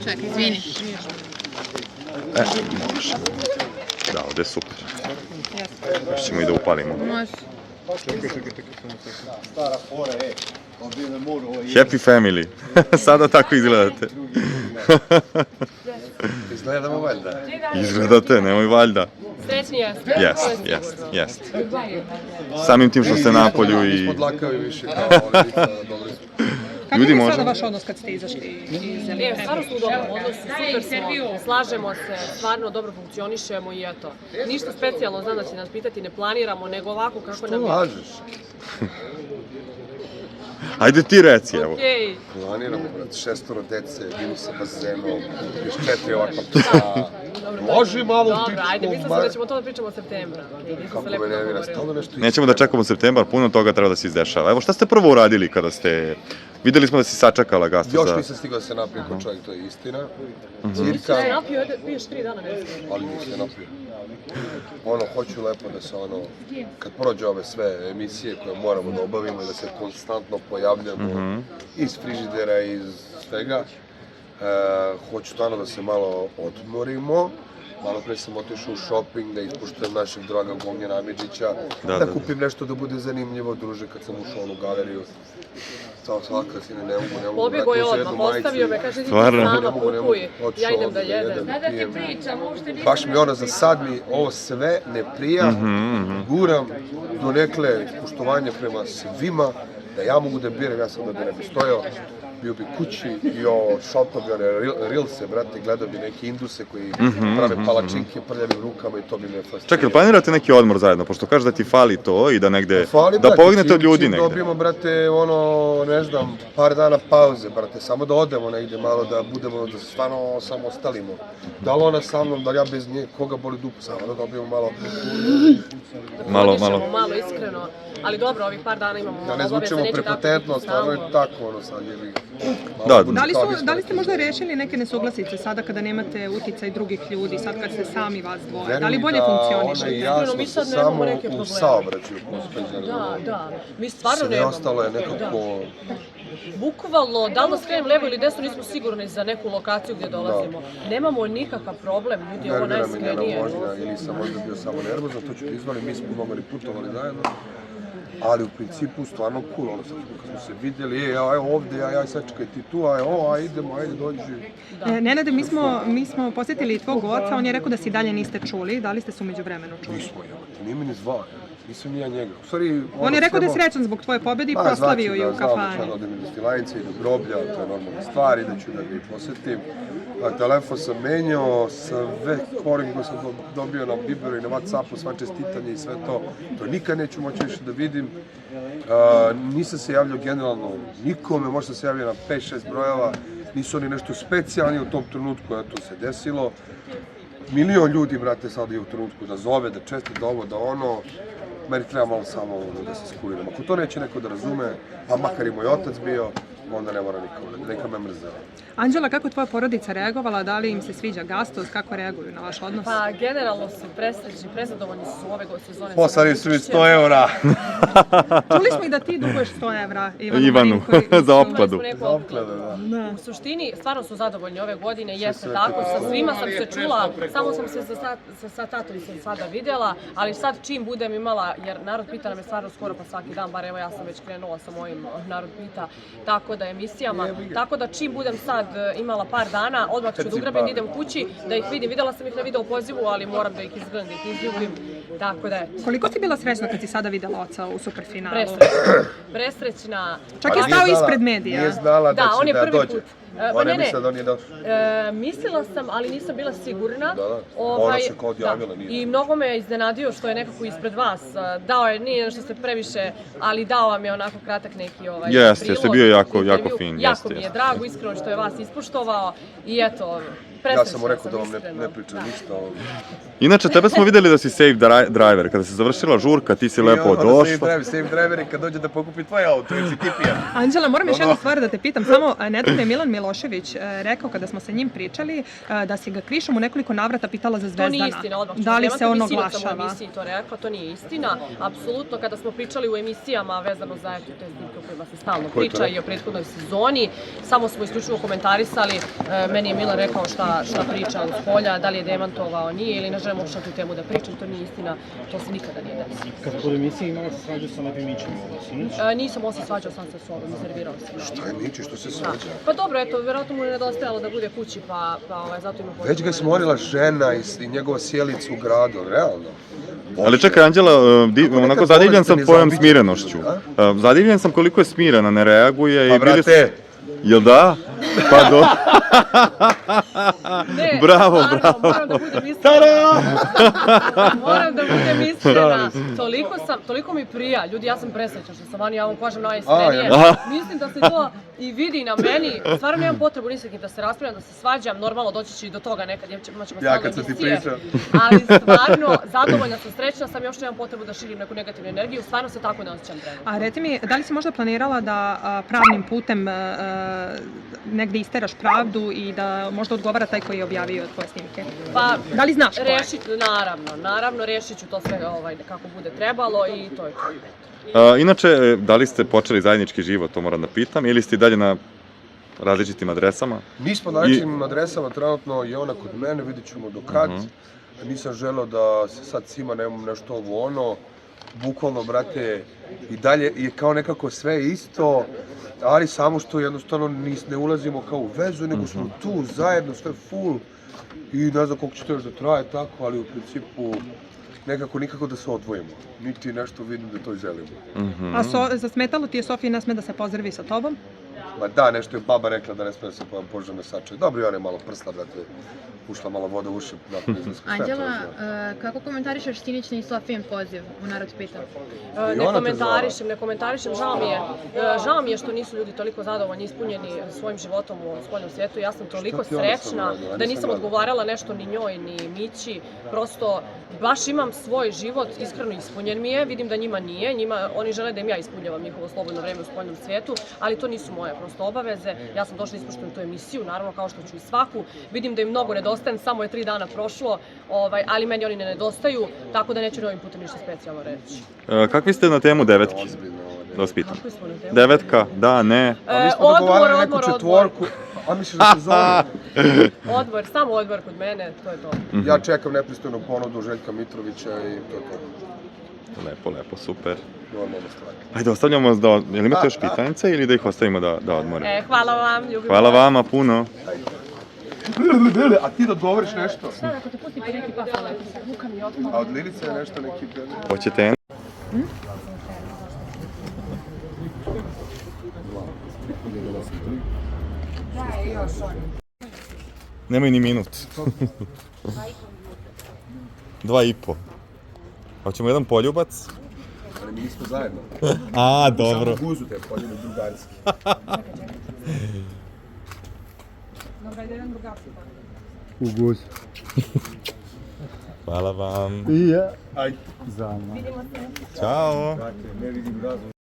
Čekaj, izvini. Može. Da, ovdje je super. Još ćemo i da upalimo. Može. Happy family. Sada tako izgledate. Izgledamo valjda. Izgledate, nemoj valjda. Srećni jeste. Jest. Samim tim što ste na polju i... Ispod lakavi više kao lica, dobri smo. Kako je sada vaš odnos kad ste izašli iz Elite? Stvarno smo u dobrom odnosu, super smo, slažemo se, stvarno dobro funkcionišemo i eto. Ništa specijalno, znam da će nas pitati, ne planiramo, nego ovako kako nam je. Što lažeš? Ajde ti reci, evo. Okej. Planiramo, brate, 6 dece, bili sa bazenom, još 4 ovakva psa. Može malo u Dobro, ajde, mislila sam da ćemo to da pričamo u septembra. Kako me nervira, stalno nešto isto. Nećemo da čekamo septembar, puno toga treba da se izdešava. Evo, šta ste prvo uradili kada ste... Videli smo da si sačekala gastu za... Još nisam stigao da se napijem kao čovjek, to je istina. Ti Cirka, se napio, piješ 3 dana, ne znam. ali nisam napio. Ono, hoću lepo da se ono, kad prođe ove sve emisije koje moramo da obavimo i da se konstantno pojavljamo iz frižidera, iz svega, hoću stvarno da se malo odmorimo. Malo pre sam otišao u shopping, da ispuštujem našeg draga Gomljana Amidžića, da kupim nešto da bude zanimljivo, druže, kad sam ušao u onu galeriju. Svaka sine, ne mogu. Pobjegao je odmah, postavio me, kaže ti sama kupuj, ja idem da jedem. Da ti pričam, uopšte nisam... Baš mi ono, za sad mi ovo sve ne prija, guram do nekle poštovanja prema svima, da ja mogu da biram, ja sam da bi ne bi stojao, bio bi kući i šaltao bi one rilse, brate, gledao bi neke induse koji prave palačinke prljavim rukama i to bi me fasciniralo. Čekaj, planirate neki odmor zajedno, pošto kaže da ti fali to i da negde... Da pognete od ljudi negde. Dobijemo, brate, ono, ne znam, par dana pauze, brate, samo da odemo negde malo, da budemo, da stvarno samo ostalimo. Da li ona sa mnom, da li ja bez nje, koga boli dupu, samo da dobijemo malo... Malo iskreno, ali dobro, ovih par dana imamo malo obaveze, neće tako... Da ne zvučemo prepotentno, stvarno je tako, ono, sad je li... Da li ste možda rešili neke nesuglasice sada kada nemate uticaj drugih ljudi, sad kad ste sami vas dvoje? Da li bolje funkcionišete? Mi sad samo u saobraćaju postoji. Da, mi stvarno nemamo. Sve ostalo je nekako... Bukvalno, da li da skrenem levo ili desno, nismo sigurni za neku lokaciju gdje dolazimo. Nemamo nikakav problem, ljudi, ovo najskrenije. Ili sam možda bio samo nervozan, to ću ti izvali, mi smo mnogo putovali zajedno. Ali u principu stvarno cool, ono sad kad smo se vidjeli, evo ovdje, aj sad čekaj ti tu, idemo, ajde dođi. Nenade, mi smo posjetili tvog oca, on je rekao da si dalje niste čuli, da li ste se umeđu vremenu čuli? Nismo, nije mi ni zvao, nisam ni ja njega. On je rekao da je srećan zbog tvoje pobjede i proslavio je u kafani. Znam da odem iz Stilajnice i do groblja, to je normalna stvar, da ću da ga i posjetim. Telefon sam menjao, sve koring koje sam dobio na Viberu i na Whatsappu, sva čestitanje i sve to, to nikad neću moći više da vidim. Nisam se javljao generalno nikome, možda se javljao na 5-6 brojeva, nisu oni nešto specijalni u tom trenutku, to se desilo. Milion ljudi, brate, sad je u trenutku da zove, da čestite, da ovo, da ono. Meni treba malo samo da se skuliram. Ako to neće neko da razume, pa makar i moj otac bio, onda ne mora neka me mrze. Anđela, kako je tvoja porodica reagovala? Da li im se sviđa Gastos? Kako reaguju na vaš odnos? Pa, generalno su presrećni, prezadovoljni su ove sezone. Poslali su mi 100 eura. Čuli smo i da ti duguješ 100 evra Ivanu, za opkladu. U suštini, stvarno su zadovoljni ove godine, jeste tako, sa svima sam se čula, samo sam se sa tatom sam sada vidjela, ali sad čim budem imala, jer narod pita nam je stvarno skoro pa svaki dan, bar evo ja sam već krenula sa mojim narod pita, tako da emisijama, tako da čim budem sad imala par dana, odmah ću da ugrabim, da idem kući, da ih vidim. Videla sam ih na video pozivu, ali moram da ih izgledam, da ih izljubim, tako da je. Koliko si bila srećna kad si sada videla oca u superfinalu? Presrećna. Čak je stao ispred medija. Nije znala da će da dođe. Pa ne, mislila sam, ali nisam bila sigurna. Ona se kao odjavila, nije. I mnogo me iznenadio što je nekako ispred vas. Dao je, nije što ste previše, ali dao vam je onako kratak neki prilog. Jeste, bio jako fin. Jako mi je drago, iskreno što je vas ispoštovao. I eto, Ja sam mu rekao da vam ne pričam ništa. Inače, tebe smo vidjeli da si safe driver. Kada se završila žurka, ti si lepo došla. Safe driver je kad dođe da pokupi tvoj auto, jer si ti pijan. Anđela, moram još jednu stvar da te pitam. Samo, nedavno je Milan Milošević rekao, kada smo sa njim pričali, da si ga krišom u nekoliko navrata pitala za Zvezdana. To nije istina, odmah. Da li se on Sam u oglašava? emisiji to rekla, to nije istina. Apsolutno, kada smo pričali u emisijama vezano za te snimke o kojima se stalno priča i o prethodnoj sezoni, samo smo isključivo komentarisali. Meni je Milan rekao šta priča uz polja, da li je demantovao, nije ili ne želim uopšte tu temu da pričam, to nije istina, to se nikada nije desilo. Kad kod emisije imala se svađa sa nekim Mićem, sinoć? Nisam osim svađao sam se s ovom, iznervirao sam. Šta je Mići, što se svađa? Pa dobro, eto, vjerojatno mu je nedostajalo da bude kući, pa zato ima potrebu. Već ga je smorila žena i njegova sjelica u gradu, realno. Ali čekaj, Anđela, onako zadivljen sam tvojom smirenošću. Zadivljen sam koliko je smirena, ne reaguje. Pa brate! Jel da? Pa do... Ne, Bravo, stvarno, bravo. moram da budem iskrena. Moram da budem iskrena. Toliko mi prija. Ljudi, ja sam presrećna što sam vani, ja vam kažem najiskrenije. Mislim da se to i vidi na meni. Stvarno nemam potrebu ni sa kim da se raspravljam, da se svađam. Normalno, doći će i do toga nekad. Ja kad sam ti pričao. Ali stvarno, zadovoljna sam, srećna sam, još nemam potrebu da širim neku negativnu energiju. Stvarno se tako ne osjećam trenutno. A reci mi, da li si možda planirala da pravnim putem negdje isteraš pravdu i da možda odgovara taj koji je objavio tvoje snimke? Pa, da li znaš ko je? Naravno, rešit ću to sve kako bude trebalo i to je to. Inače, da li ste počeli zajednički život, to moram da pitam, ili ste i dalje na različitim adresama? Nismo na različitim adresama, trenutno je ona kod mene, vidit ćemo do kad. Nisam želeo da se sad cima, nemam nešto ovo ono. Bukvalno, brate, i dalje je kao nekako sve isto, ali samo što jednostavno ne ulazimo kao u vezu, nego smo tu zajedno, sve full i ne znam koliko će to još da traje tako, ali u principu nikako da se odvojimo, niti nešto vidim da to želimo. A zasmetalo ti je Sofija ne sme da se pozdravi sa tobom? Ma da, nešto je baba rekla da ne sme da se požem na sačaj. Dobro, i ona je malo prsla, brate, ušla malo voda u uši. Anđela, kako komentarišeš sinični Sofijen poziv u Narod pita? Ne komentarišem, žao mi je što nisu ljudi toliko zadovoljni, ispunjeni svojim životom u spoljnom svijetu. Ja sam toliko srećna da nisam odgovarala nešto ni njoj, ni Mići. Prosto, baš imam svoj život, iskreno ispunjen mi je, vidim da njima nije. Oni žele da im ja ispunjavam njihovo slobodno vreme u spoljnom svijetu, ali to nisu moje prosto obaveze. Ja sam došla da ispoštujem tu emisiju, naravno kao što ću i svaku. Vidim da im mnogo nedostajem, samo je 3 dana prošlo, ali meni oni ne nedostaju, tako da neću novim putem ništa specijalno reći. Kakvi ste na temu devetki? Da vas pitam. Kakvi smo na temu? Devetka, da, ne. A mi smo dogovarali neku četvorku, a misliš da se zove? Samo odbor kod mene, to je to. Ja čekam nepristojnu ponudu Željka Mitrovića i to je to. Lepo, super. Normalna stvar. Ajde, ostavljamo vas da... Jel imate još pitanje ili da ih ostavimo da odmorimo? Hvala vam, ljubim. Hvala vama puno. A ti da odgovoriš nešto? Šta, ako te pusti po neki pas, Luka mi otpala. A od Lilice je nešto neki... Hoćete? Nemoj ni minut. 2,5. Hoćemo jedan poljubac? Ali mi nismo zajedno. A, dobro. Samo guzu te poljubim drugarski. Dobro, ajde jedan drugarski. U guzu. Hvala vam. I ja. Ajde. Za mnom. Ćao. Ne vidim razlog.